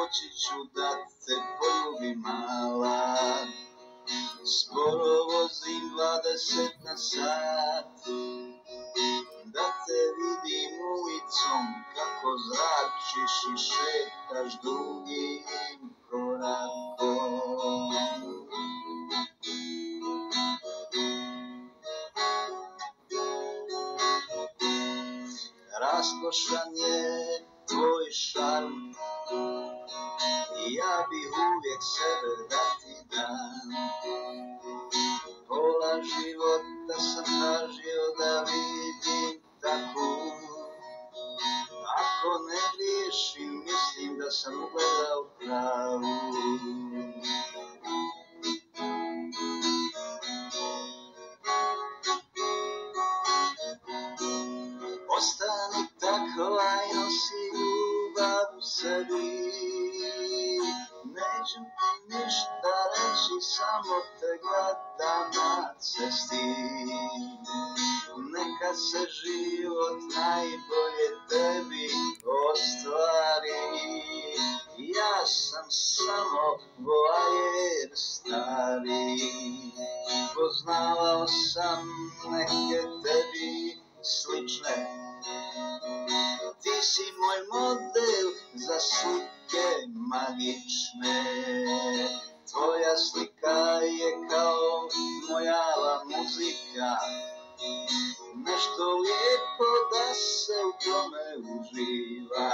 moći ću da te poljubim mala. Sporo vozim 20 na sat, da te vidim ulicom kako zračiš i šetaš drugim korakom. Raskošan je tvoj šarm i ja bih uvijek sebe da ti dam. Pola života sam tražio da vidim tako. Ako ne griješim, mislim da sam ugledao pravu. Ostani tako, aj nosi ljubav u sebi. Neću ti ništa reći, samo te gledam na cesti. Neka se život najbolje tebi ostvari. Ja sam samo voajer stari. Poznavao sam neke tebi slične. Ti si moj model za slike magične. Tvoja slika je kao moja muzika. Nešto lijepo da se u tome uživa.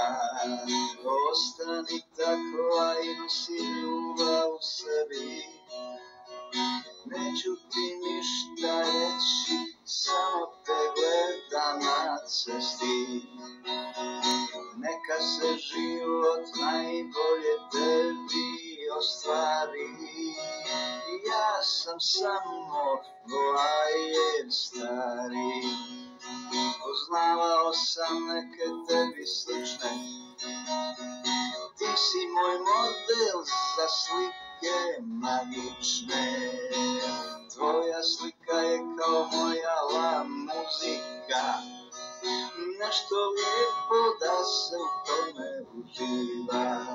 Ostani tako, a i nosi ljubav u sebi. Neću ti ništa reći, samo te gledam na cesti. Neka se život najbolje tebi ostvari. Ja sam samo voajer stari. Poznavao sam neke tebi slične. Ti si moj model za slike magične. Tvoja slika je kao moja muzika. Nešto lijepo da se u tome uživa.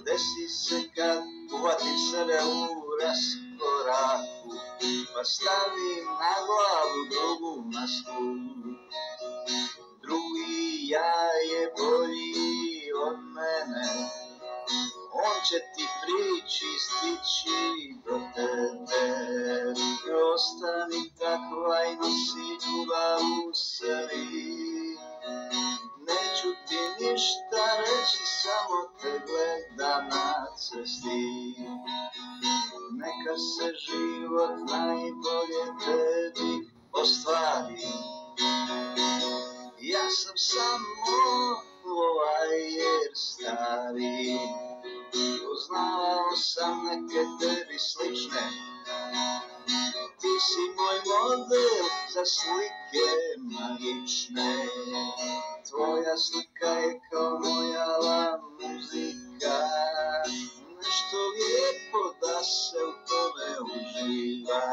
Desi se kad uhvatim sebe u raskoraku, pa stavim na glavu drugu masku. Drugi ja je bolji od mene. On će ti prići, stići do tebe. Ostani takva i nosi ljubav u sebi. Neću ti ništa reći, samo te gledam na cesti. Neka se život najbolje tebi ostvari. Ja sam samo voajer stari. Poznavao sam neke tebi slične. Ti si moj model za slike magične. Tvoja slika je kao moja muzika. Nešto lijepo da se u tome uživa.